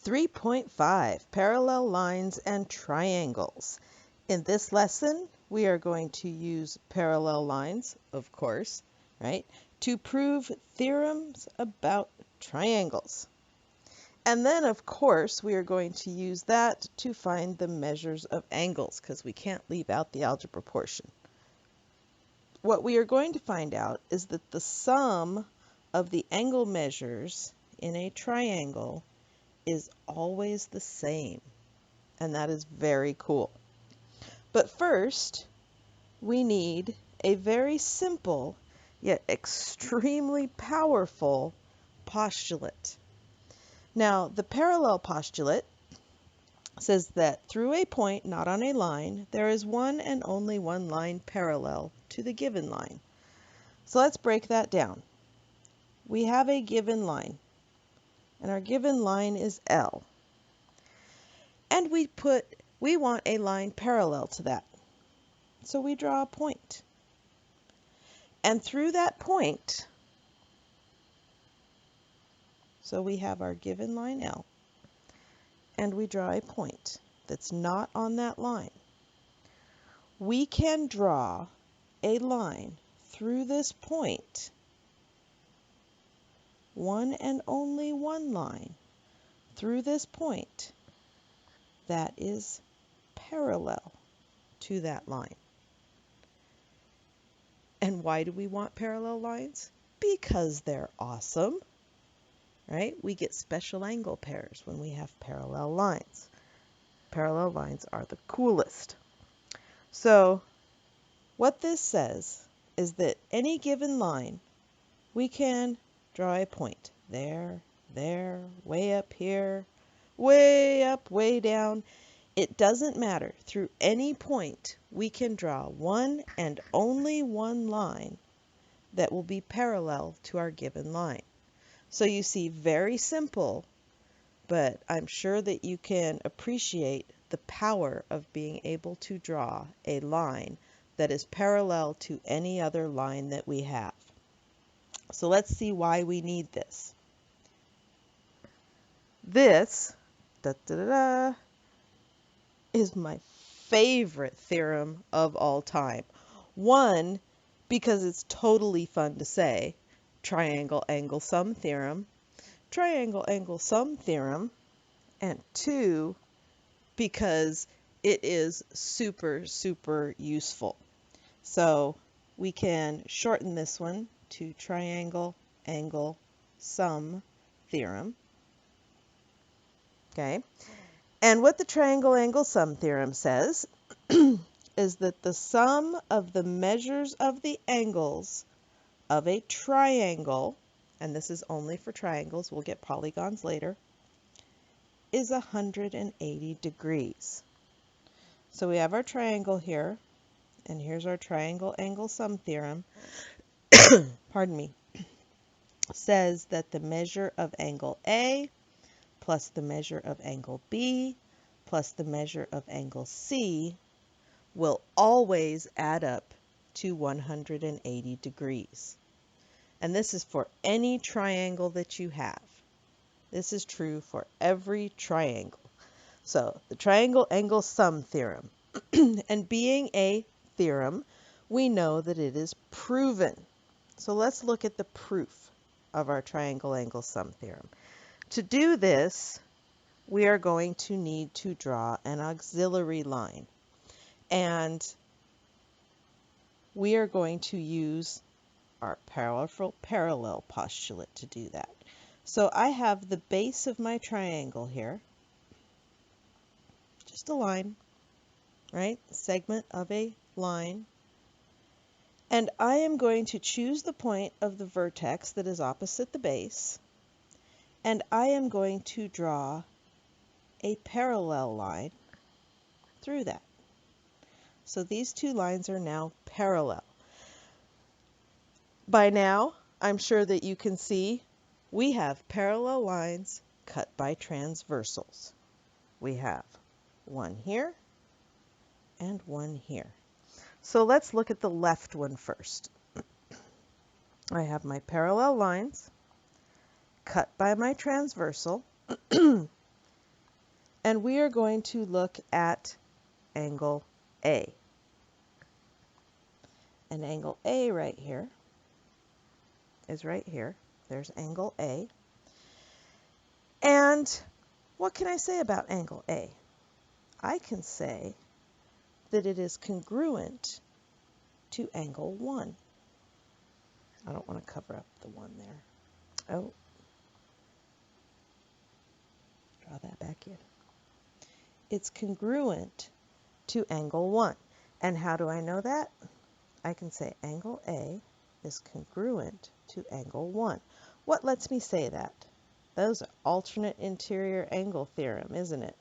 3.5 Parallel Lines and Triangles. In this lesson, we are going to use parallel lines, of course, right, to prove theorems about triangles. And then, of course, we are going to use that to find the measures of angles, because we can't leave out the algebra portion. What we are going to find out is that the sum of the angle measures in a triangle is always the same, and that is very cool. But first, we need a very simple yet extremely powerful postulate. Now, the parallel postulate says that through a point not on a line, there is one and only one line parallel to the given line. So let's break that down. We have a given line, and our given line is L. And we want a line parallel to that. So we draw a point. And through that point, so we have our given line L, and we draw a point that's not on that line. We can draw a line through this point, one and only one line through this point that is parallel to that line. And why do we want parallel lines? Because they're awesome, right? We get special angle pairs when we have parallel lines. Parallel lines are the coolest. So what this says is that any given line, we can draw a point there, way up here, way up, way down. It doesn't matter. Through any point, we can draw one and only one line that will be parallel to our given line. So you see, very simple, but I'm sure that you can appreciate the power of being able to draw a line that is parallel to any other line that we have. So let's see why we need this. This is my favorite theorem of all time. One, because it's totally fun to say, triangle angle sum theorem, triangle angle sum theorem, and two, because it is super, super useful. So we can shorten this one to triangle angle sum theorem. Okay. And what the triangle angle sum theorem says is that the sum of the measures of the angles of a triangle, and this is only for triangles, we'll get polygons later, is 180 degrees. So we have our triangle here, and here's our triangle angle sum theorem. Pardon me. Says that the measure of angle A plus the measure of angle B plus the measure of angle C will always add up to 180 degrees. And this is for any triangle that you have. This is true for every triangle. So the triangle angle sum theorem. And being a theorem, we know that it is proven. So let's look at the proof of our triangle angle sum theorem. To do this, we are going to need to draw an auxiliary line. And we are going to use our parallel postulate to do that. So I have the base of my triangle here, just a line, right? Segment of a line. And I am going to choose the point of the vertex that is opposite the base, and I am going to draw a parallel line through that. So these two lines are now parallel. By now, I'm sure that you can see we have parallel lines cut by transversals. We have one here and one here. So let's look at the left one first. I have my parallel lines cut by my transversal, and we are going to look at angle A. And angle A right here is right here. There's angle A. And what can I say about angle A? I can say that it is congruent to angle 1. I don't want to cover up the 1 there. Oh, draw that back in. It's congruent to angle 1. And how do I know that? I can say angle A is congruent to angle 1. What lets me say that? Those are alternate interior angle theorem, isn't it?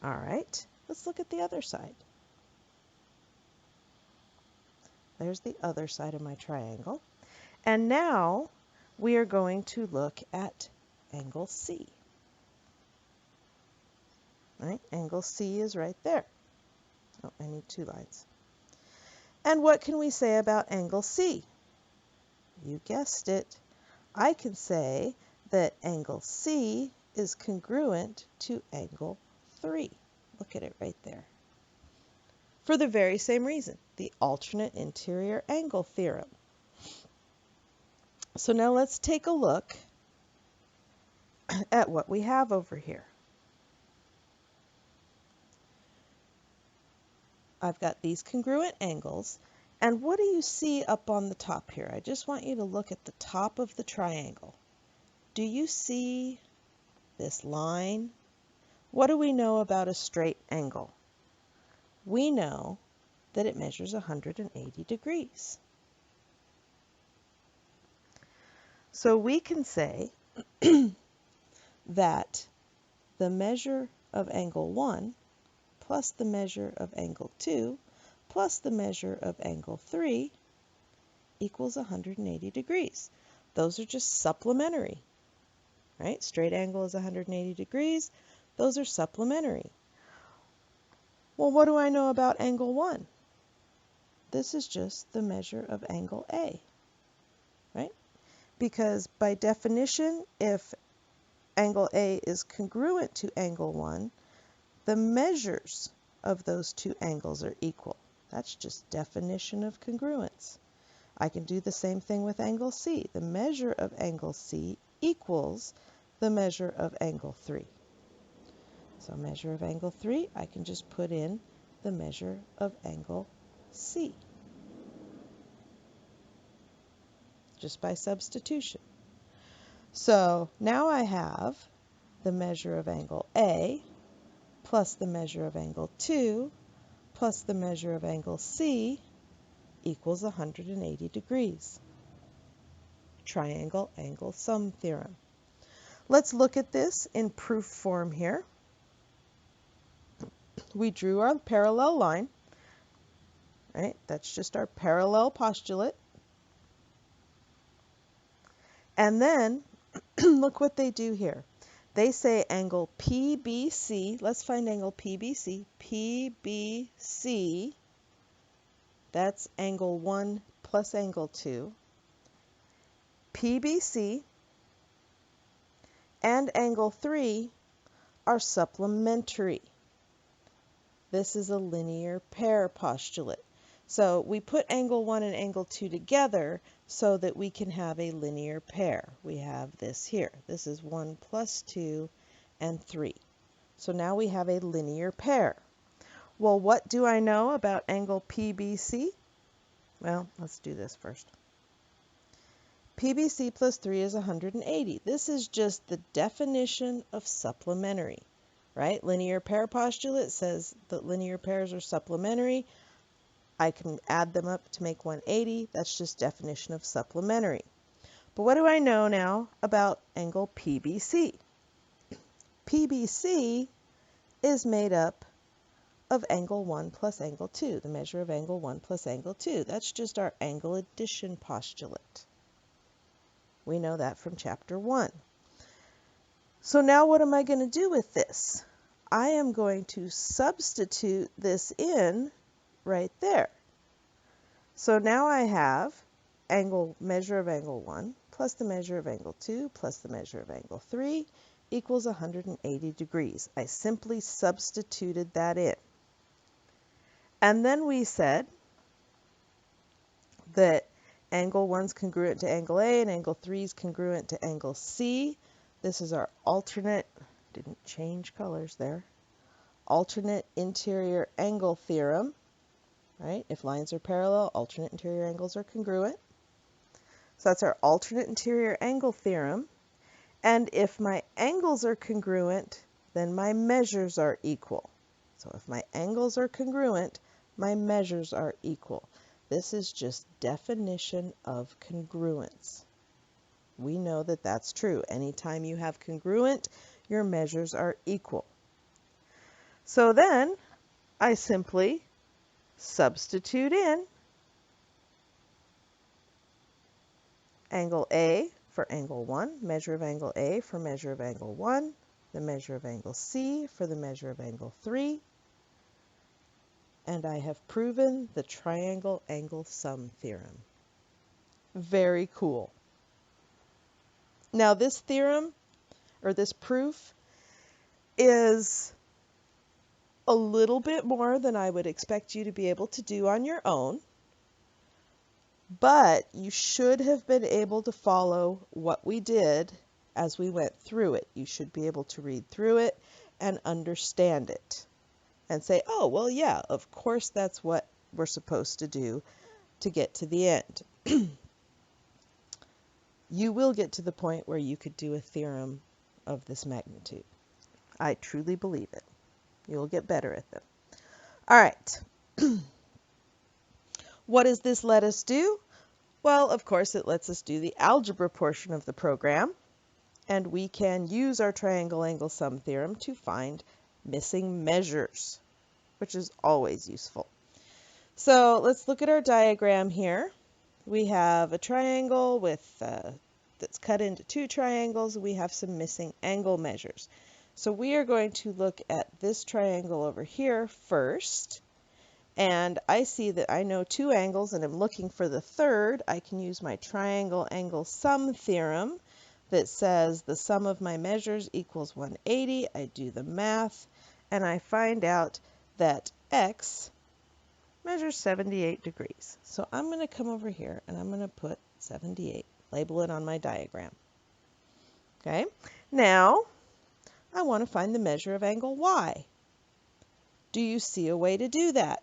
All right, let's look at the other side. There's the other side of my triangle. And now we are going to look at angle C. Right? Angle C is right there. Oh, I need 2 lines. And what can we say about angle C? You guessed it. I can say that angle C is congruent to angle 3. Look at it right there. For the very same reason, the alternate interior angle theorem. So now let's take a look at what we have over here. I've got these congruent angles, and what do you see up on the top here? I just want you to look at the top of the triangle. Do you see this line? What do we know about a straight angle? We know that it measures 180 degrees. So we can say that the measure of angle 1 plus the measure of angle 2 plus the measure of angle 3 equals 180 degrees. Those are just supplementary, right? Straight angle is 180 degrees. Those are supplementary. Well, what do I know about angle 1? This is just the measure of angle A, right? Because by definition, if angle A is congruent to angle 1, the measures of those 2 angles are equal. That's just definition of congruence. I can do the same thing with angle C. The measure of angle C equals the measure of angle 3. So measure of angle 3, I can just put in the measure of angle C, just by substitution. So now I have the measure of angle A plus the measure of angle 2 plus the measure of angle C equals 180 degrees. Triangle angle sum theorem. Let's look at this in proof form here. We drew our parallel line, right? That's just our parallel postulate. And then look what they do here. They say angle PBC, let's find angle PBC. PBC, that's angle 1 plus angle 2. PBC and angle 3 are supplementary. This is a linear pair postulate. So we put angle 1 and angle 2 together so that we can have a linear pair. We have this here. This is 1 plus 2 and 3. So now we have a linear pair. Well, what do I know about angle PBC? Well, let's do this first. PBC plus 3 is 180. This is just the definition of supplementary, right? Linear pair postulate says that linear pairs are supplementary. I can add them up to make 180. That's just definition of supplementary. But what do I know now about angle PBC? PBC is made up of angle 1 plus angle 2, the measure of angle 1 plus angle 2. That's just our angle addition postulate. We know that from chapter 1. So now what am I going to do with this? I am going to substitute this in right there. So now I have measure of angle 1 plus the measure of angle 2 plus the measure of angle 3 equals 180 degrees. I simply substituted that in. And then we said that angle 1 is congruent to angle A and angle 3 is congruent to angle C. This is our alternate, didn't change colors there, alternate interior angle theorem, right? If lines are parallel, alternate interior angles are congruent. So that's our alternate interior angle theorem. And if my angles are congruent, then my measures are equal. So if my angles are congruent, my measures are equal. This is just definition of congruence. We know that that's true. Anytime you have congruent, your measures are equal. So then I simply substitute in angle A for angle 1, measure of angle A for measure of angle 1, the measure of angle C for the measure of angle 3, and I have proven the triangle angle sum theorem. Very cool. Now this theorem, or this proof, is a little bit more than I would expect you to be able to do on your own, but you should have been able to follow what we did as we went through it. You should be able to read through it and understand it and say, oh, well, yeah, of course that's what we're supposed to do to get to the end. You will get to the point where you could do a theorem of this magnitude. I truly believe it. You'll get better at them. All right. What does this let us do? Well, of course, it lets us do the algebra portion of the program, and we can use our triangle angle sum theorem to find missing measures, which is always useful. So let's look at our diagram here. We have a triangle with that's cut into two triangles. We have some missing angle measures. So we are going to look at this triangle over here first. And I see that I know two angles and I'm looking for the third. I can use my triangle angle sum theorem that says the sum of my measures equals 180. I do the math and I find out that x measures 78 degrees. So I'm going to come over here and I'm going to put 78, label it on my diagram. Okay, now I want to find the measure of angle y. Do you see a way to do that?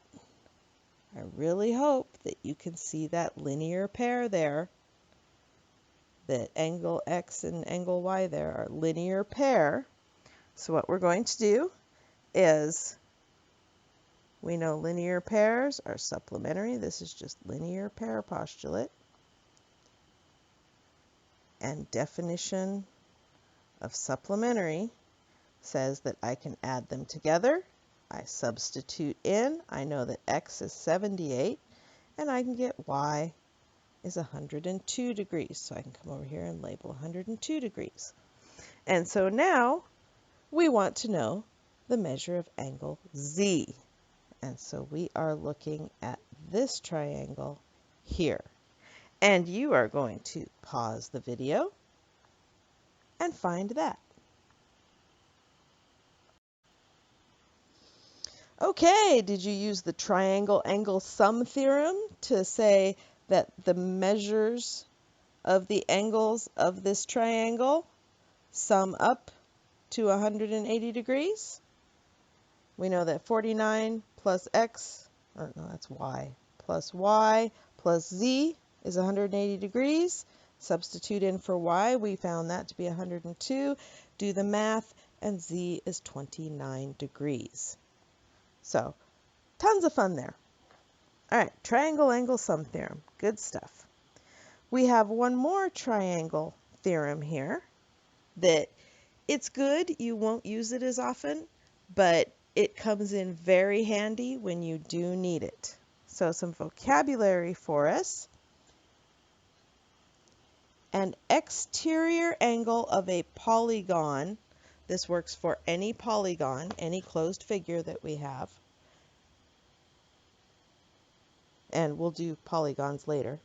I really hope that you can see that linear pair there, that angle x and angle y there are linear pair. So what we're going to do is, we know linear pairs are supplementary. This is just linear pair postulate. And definition of supplementary says that I can add them together. I substitute in. I know that x is 78, and I can get y is 102 degrees. So I can come over here and label 102 degrees. And so now we want to know the measure of angle z. And so we are looking at this triangle here. And you are going to pause the video and find that. Okay, did you use the triangle angle sum theorem to say that the measures of the angles of this triangle sum up to 180 degrees? We know that 49 plus x, or no, that's y plus z is 180 degrees. Substitute in for y, we found that to be 102. Do the math, and z is 29 degrees. So, tons of fun there. All right, triangle angle sum theorem. Good stuff. We have one more triangle theorem here that it's good. You won't use it as often, but it comes in very handy when you do need it. So some vocabulary for us. An exterior angle of a polygon. This works for any polygon, any closed figure that we have. And we'll do polygons later,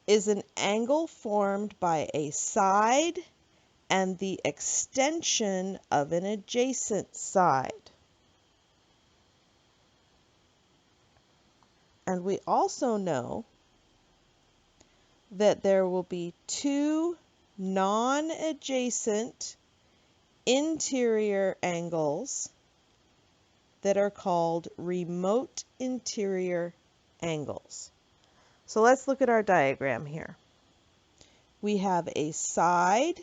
is an angle formed by a side and the extension of an adjacent side. And we also know that there will be two non-adjacent interior angles that are called remote interior angles. So let's look at our diagram here. We have a side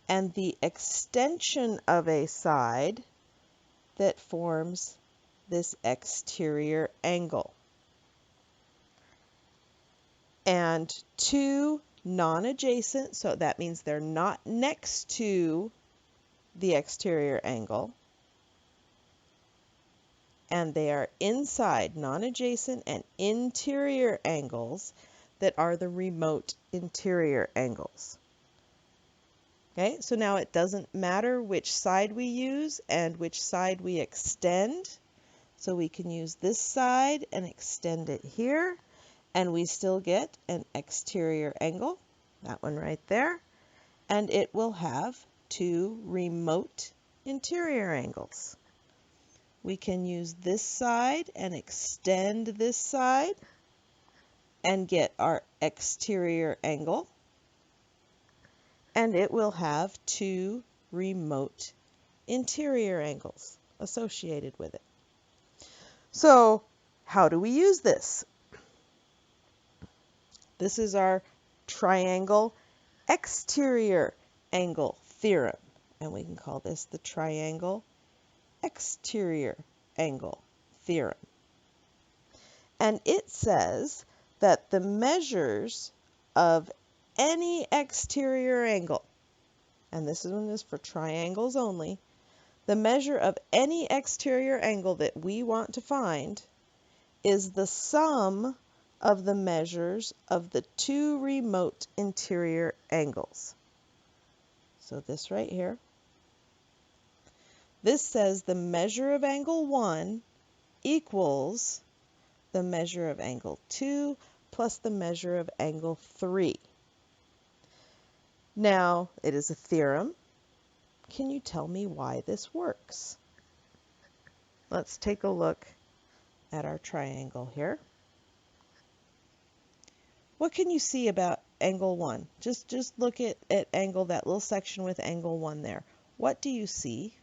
and the extension of a side that forms this exterior angle. And two non-adjacent, so that means they're not next to the exterior angle, and they are inside, non-adjacent and interior angles that are the remote interior angles. Okay, so now it doesn't matter which side we use and which side we extend. So we can use this side and extend it here, and we still get an exterior angle, that one right there, and it will have two remote interior angles. We can use this side and extend this side and get our exterior angle, and it will have two remote interior angles associated with it. So how do we use this? This is our triangle exterior angle theorem, and we can call this the triangle exterior angle theorem. And it says that the measures of any exterior angle, and this one is for triangles only, the measure of any exterior angle that we want to find is the sum of the measures of the two remote interior angles. So this right here, this says the measure of angle 1 equals the measure of angle 2 plus the measure of angle 3. Now, it is a theorem. Can you tell me why this works? Let's take a look at our triangle here. What can you see about angle 1? Just look at angle, that little section with angle 1 there. What do you see?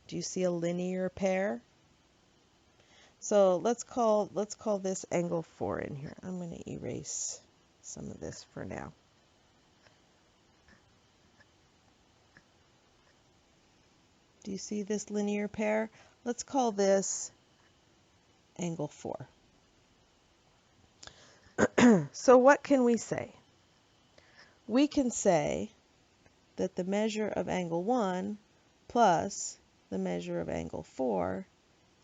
Do you see a linear pair? So let's call this angle 4 in here. I'm going to erase some of this for now. Do you see this linear pair? Let's call this angle 4. So what can we say? We can say that the measure of angle 1 plus the measure of angle 4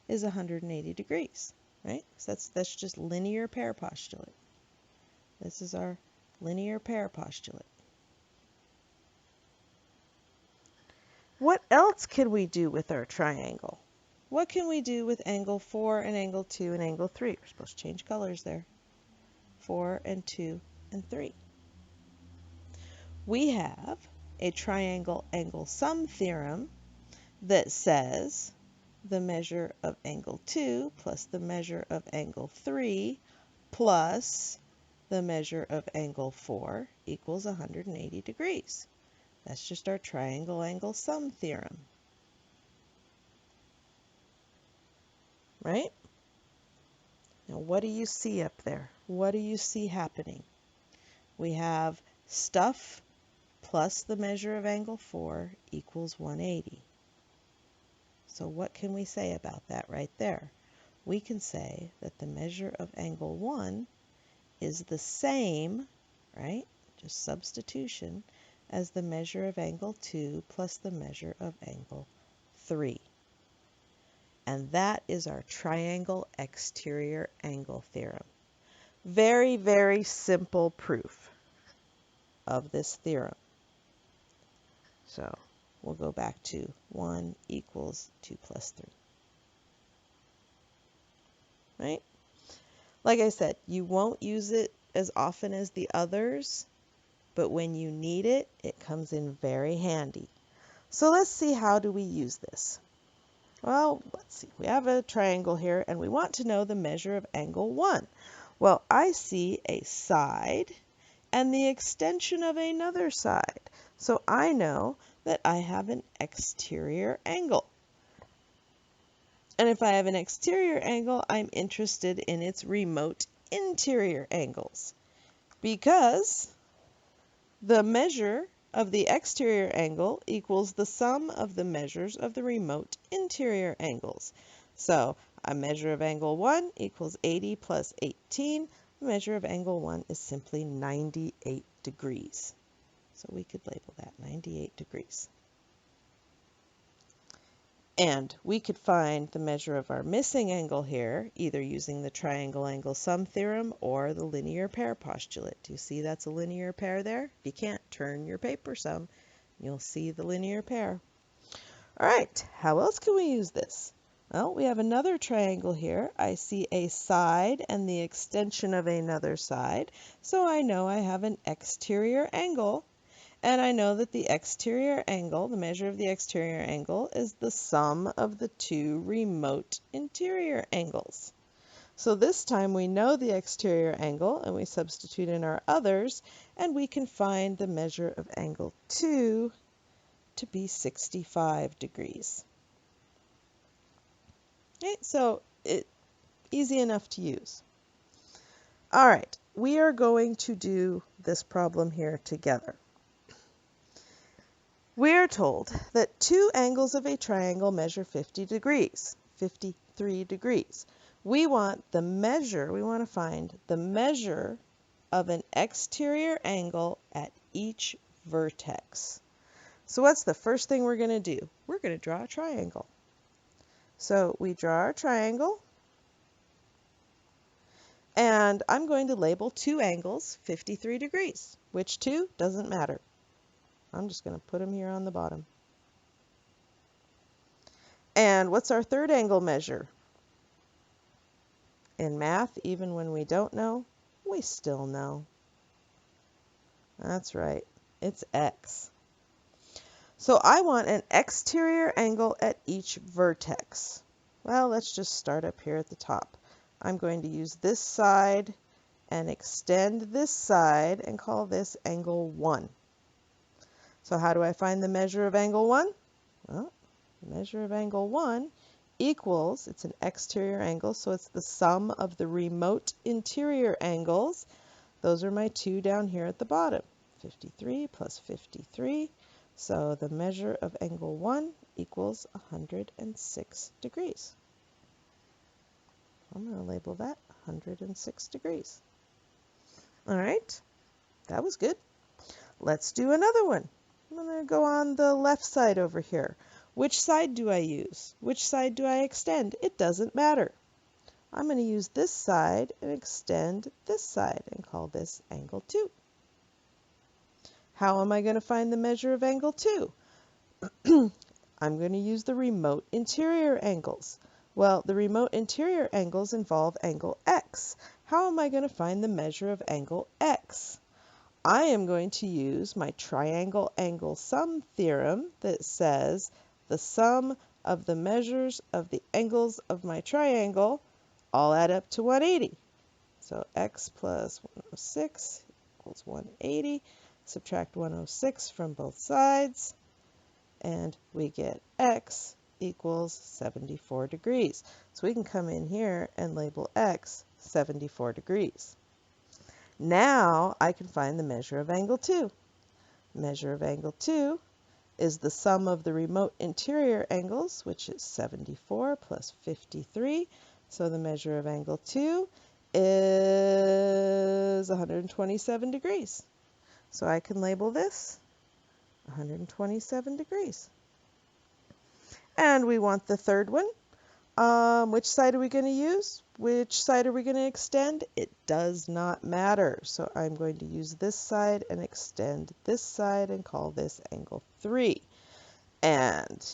is 180 degrees, right? So that's just linear pair postulate. This is our linear pair postulate. What else can we do with our triangle? What can we do with angle 4 and angle 2 and angle 3? We're supposed to change colors there. 4 and 2 and 3. We have a triangle angle sum theorem that says the measure of angle 2 plus the measure of angle 3 plus the measure of angle 4 equals 180 degrees. That's just our triangle angle sum theorem. Right? Now what do you see up there? What do you see happening? We have stuff plus the measure of angle 4 equals 180. So what can we say about that right there? We can say that the measure of angle 1 is the same, right, just substitution, as the measure of angle 2 plus the measure of angle 3. And that is our triangle exterior angle theorem. Very, very simple proof of this theorem. So we'll go back to 1 equals 2 plus 3. Right? Like I said, you won't use it as often as the others, but when you need it, it comes in very handy. So let's see, how do we use this? Well, let's see. We have a triangle here, and we want to know the measure of angle 1. Well, I see a side and the extension of another side. So I know that I have an exterior angle. And if I have an exterior angle, I'm interested in its remote interior angles, because the measure of the exterior angle equals the sum of the measures of the remote interior angles. So a measure of angle 1 equals 80 plus 18. The measure of angle 1 is simply 98 degrees. So we could label that 98 degrees. And we could find the measure of our missing angle here, either using the triangle angle sum theorem or the linear pair postulate. Do you see that's a linear pair there? If you can't, turn your paper some. You'll see the linear pair. All right, how else can we use this? Well, we have another triangle here. I see a side and the extension of another side, so I know I have an exterior angle. And I know that the exterior angle, the measure of the exterior angle, is the sum of the two remote interior angles. So this time we know the exterior angle, and we substitute in our others, and we can find the measure of angle 2 to be 65 degrees. Okay, so easy enough to use. All right, we are going to do this problem here together. We are told that two angles of a triangle measure 50 degrees, 53 degrees. We want to find the measure of an exterior angle at each vertex. So what's the first thing we're going to do? We're going to draw a triangle. So we draw our triangle, and I'm going to label two angles 53 degrees. Which two? Doesn't matter. I'm just going to put them here on the bottom. And what's our third angle measure? In math, even when we don't know, we still know. That's right, it's x. So I want an exterior angle at each vertex. Well, let's just start up here at the top. I'm going to use this side and extend this side and call this angle 1. So how do I find the measure of angle 1? Well, the measure of angle 1 equals, it's an exterior angle, so it's the sum of the remote interior angles. Those are my two down here at the bottom. 53 plus 53. So the measure of angle 1 equals 106 degrees. I'm going to label that 106 degrees. All right, that was good. Let's do another one. I'm going to go on the left side over here. Which side do I use? Which side do I extend? It doesn't matter. I'm going to use this side and extend this side and call this angle 2. How am I going to find the measure of angle 2? I'm going to use the remote interior angles. Well, the remote interior angles involve angle x. How am I going to find the measure of angle x? I am going to use my triangle angle sum theorem that says the sum of the measures of the angles of my triangle all add up to 180. So x plus 106 equals 180. Subtract 106 from both sides, and we get x equals 74 degrees. So we can come in here and label x 74 degrees. Now I can find the measure of angle 2. Measure of angle 2 is the sum of the remote interior angles, which is 74 plus 53. So the measure of angle 2 is 127 degrees. So I can label this 127 degrees. And we want the third one. Which side are we going to use? Which side are we going to extend? It does not matter. So I'm going to use this side and extend this side and call this angle 3. And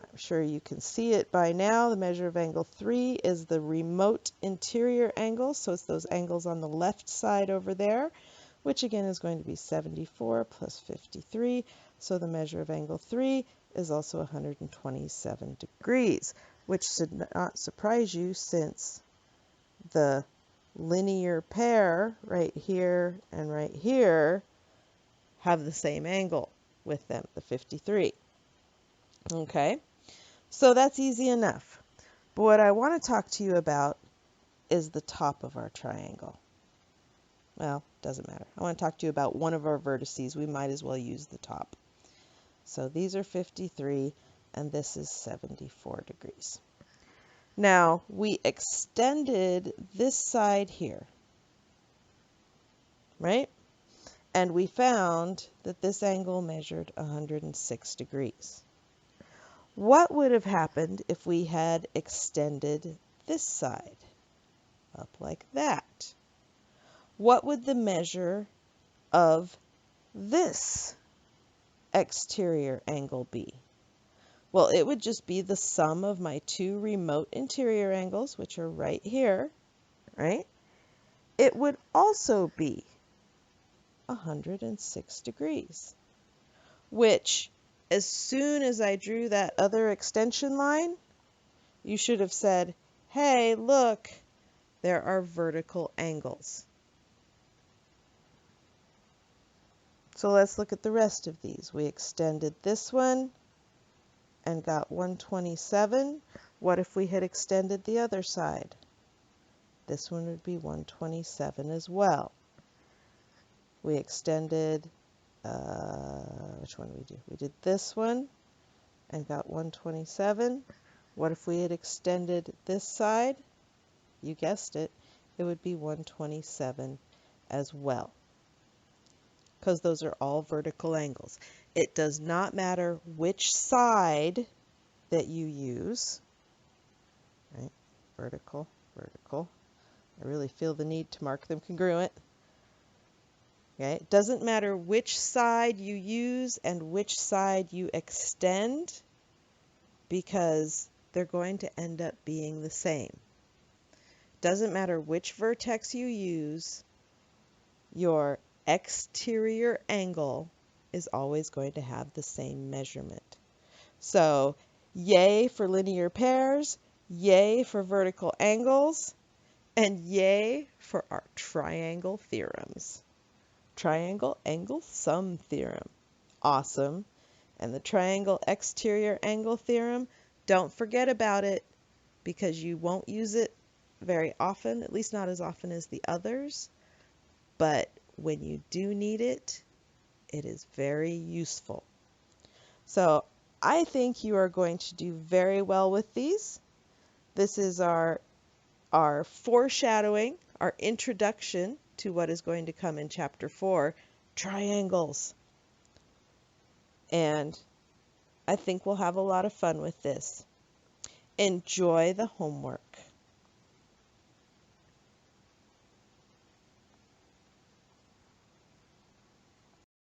I'm sure you can see it by now. The measure of angle 3 is the remote interior angle. So it's those angles on the left side over there. which again is going to be 74 plus 53. So the measure of angle 3 is also 127 degrees, which should not surprise you since the linear pair right here and right here have the same angle with them, the 53. Okay, so that's easy enough. But what I want to talk to you about is the top of our triangle. Well, doesn't matter. I want to talk to you about one of our vertices. We might as well use the top. So these are 53 and this is 74 degrees. Now, we extended this side here, right? And we found that this angle measured 106 degrees. What would have happened if we had extended this side up like that? What would the measure of this exterior angle be? Well, it would just be the sum of my two remote interior angles, which are right here, right? It would also be 106 degrees, which as soon as I drew that other extension line, you should have said, hey, look, there are vertical angles. So let's look at the rest of these. We extended this one and got 127. What if we had extended the other side? This one would be 127 as well. We extended, which one did we do? We did this one and got 127. What if we had extended this side? You guessed it, it would be 127 as well, because those are all vertical angles. It does not matter which side that you use, right? Vertical, vertical. I really feel the need to mark them congruent. Okay? It doesn't matter which side you use and which side you extend, because they're going to end up being the same. Doesn't matter which vertex you use, your exterior angle is always going to have the same measurement. So, yay for linear pairs, yay for vertical angles, and yay for our triangle theorems. Triangle angle sum theorem. Awesome. And the triangle exterior angle theorem, don't forget about it, because you won't use it very often, at least not as often as the others. But when you do need it, it is very useful. So I think you are going to do very well with these. This is our foreshadowing, our introduction to what is going to come in Chapter 4, triangles. And I think we'll have a lot of fun with this. Enjoy the homework.